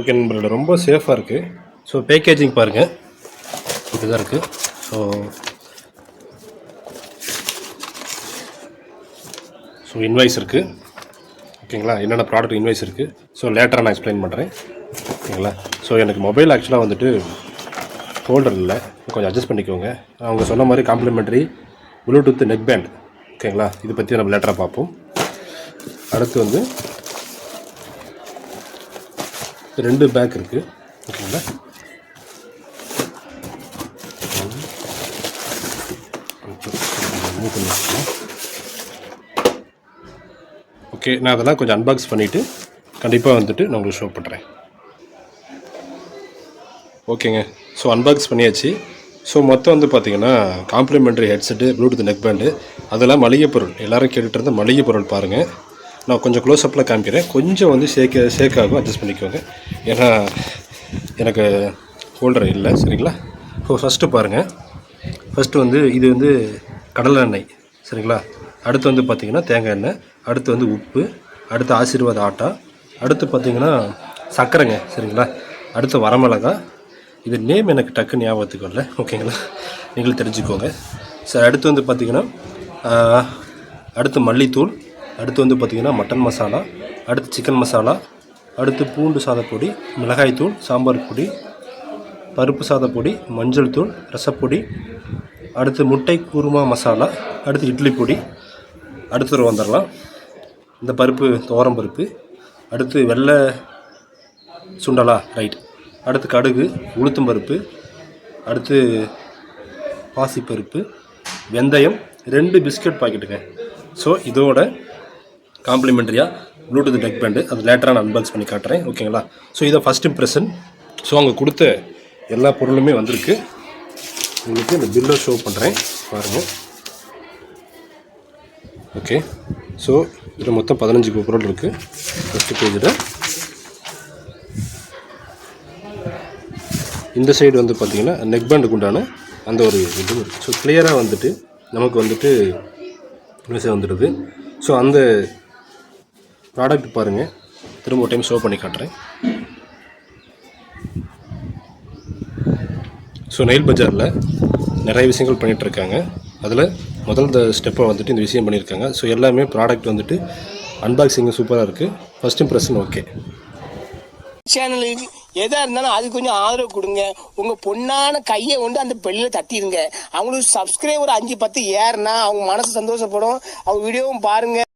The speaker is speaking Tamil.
ஓகே நண்பர்களே, ரொம்ப சேஃபாக இருக்குது. ஸோ பேக்கேஜிங் பாருங்கள், இதுதான் இருக்குது. ஸோ இன்வாய்ஸ் இருக்குது. ஓகேங்களா, என்னென்ன ப்ராடக்ட் இன்வாய்ஸ் இருக்குது. ஸோ லேட்டராக நான் எக்ஸ்பிளைன் பண்ணுறேன். ஓகேங்களா. ஸோ எனக்கு மொபைல் ஆக்சுவலாக வந்துட்டு ஹோல்டர் இல்லை, கொஞ்சம் அட்ஜஸ்ட் பண்ணிக்கோங்க. அவங்க சொன்ன மாதிரி காம்ப்ளிமெண்ட்ரி ப்ளூடூத் நெக் பேண்ட். ஓகேங்களா, இதை பற்றி நம்ம லேட்டராக பார்ப்போம். அடுத்து வந்து 2 பேக் இருக்குது. ஓகேங்களா, ஓகே. நான் அதெல்லாம் கொஞ்சம் அன்பாக்ஸ் பண்ணிவிட்டு கண்டிப்பாக வந்துட்டு நான் உங்களுக்கு ஷோ பண்ணுறேன். ஓகேங்க, ஸோ அன்பாக்ஸ் பண்ணியாச்சு. ஸோ மொத்தம் வந்து பார்த்திங்கன்னா complimentary headset, Bluetooth neck band, அதெல்லாம் மளிகை பொருள். எல்லோரும் கேட்டுகிட்டு இருந்த மளிகை பொருள் பாருங்கள். நான் கொஞ்சம் க்ளோஸ்அப்பில் காமிக்கிறேன். கொஞ்சம் வந்து ஷேக்காகும், அட்ஜஸ்ட் பண்ணிக்கோங்க. ஏன்னா எனக்கு ஹோல்டர் இல்லை. சரிங்களா. ஸோ ஃபஸ்ட்டு பாருங்கள். ஃபஸ்ட்டு வந்து இது வந்து கடலை எண்ணெய். சரிங்களா. அடுத்து வந்து பார்த்திங்கன்னா தேங்காய் எண்ணெய். அடுத்து வந்து உப்பு. அடுத்து ஆசீர்வாத ஆட்டா. அடுத்து பார்த்திங்கன்னா சர்க்கரைங்க. சரிங்களா. அடுத்து வரமிளகா. இது நேம் எனக்கு டக்குன்னு ஞாபகத்துக்கு வரல. ஓகேங்களா, நீங்களும் தெரிஞ்சுக்கோங்க. சார் அடுத்து வந்து பார்த்திங்கன்னா அடுத்து மல்லித்தூள். அடுத்து வந்து பார்த்திங்கன்னா மட்டன் மசாலா. அடுத்து சிக்கன் மசாலா. அடுத்து பூண்டு சாதப்பொடி, மிளகாய்த்தூள், சாம்பார் பொடி, பருப்பு சாதப்பொடி, மஞ்சள் தூள், ரசப்பொடி. அடுத்து முட்டை குருமா மசாலா. அடுத்து இட்லி பொடி. அடுத்து வந்துடலாம் இந்த பருப்பு, துவரம் பருப்பு. அடுத்து வெள்ளை சுண்டலா, ரைட். அடுத்து கடுகு, உளுத்தம் பருப்பு. அடுத்து பாசிப்பருப்பு, வெந்தயம், 2 பிஸ்கட் பாக்கெட்டுங்க. ஸோ இதோட காம்ப்ளிமெண்ட்ரியாக ப்ளூடூத் நெக் பேண்டு, அது லேட்டராக நான் அன்பாக்ஸ் பண்ணி காட்டுறேன். ஓகேங்களா. ஸோ இதை ஃபஸ்ட் இம்ப்ரெஷன். ஸோ அவங்க கொடுத்த எல்லா பொருளுமே வந்திருக்கு. உங்களுக்கு இந்த பில்லை ஷோ பண்ணுறேன் பாருங்கள். ஓகே. ஸோ இதில் மொத்தம் 15 பொருள் இருக்குது. ஃபஸ்ட்டு பேஜில் இந்த சைடு வந்து பார்த்திங்கன்னா நெக் பேண்டுக்கு உண்டான அந்த ஒரு இது இருக்குது. ஸோ கிளியராக வந்துட்டு நமக்கு வந்துட்டு மெசேஜ் வந்துடுது. ஸோ அந்த ப்ராடக்ட் பாருங்கள், திரும்ப ஒரு டைம் ஷோ பண்ணி காட்டுறேன். ஸோ நெயில் பஜாரில் நிறைய விஷயங்கள் பண்ணிகிட்ருக்காங்க. அதில் முதல் ஸ்டெப்பை வந்துட்டு இந்த விஷயம் பண்ணியிருக்காங்க. ஸோ எல்லாமே ப்ராடக்ட் வந்துட்டு அன்பாக்சிங் சூப்பராக இருக்குது. First impression okay. சேனலுக்கு எதாக இருந்தாலும் அது கொஞ்சம் ஆதரவு கொடுங்க. உங்கள் பொண்ணான கையை கொண்டு அந்த பெல்லில் தட்டிடுங்க. அவங்களுக்கு சப்ஸ்கிரைபர் 5-10 ஏறுனா அவங்க மனசு சந்தோஷப்படும். அவங்க வீடியோவும் பாருங்கள்.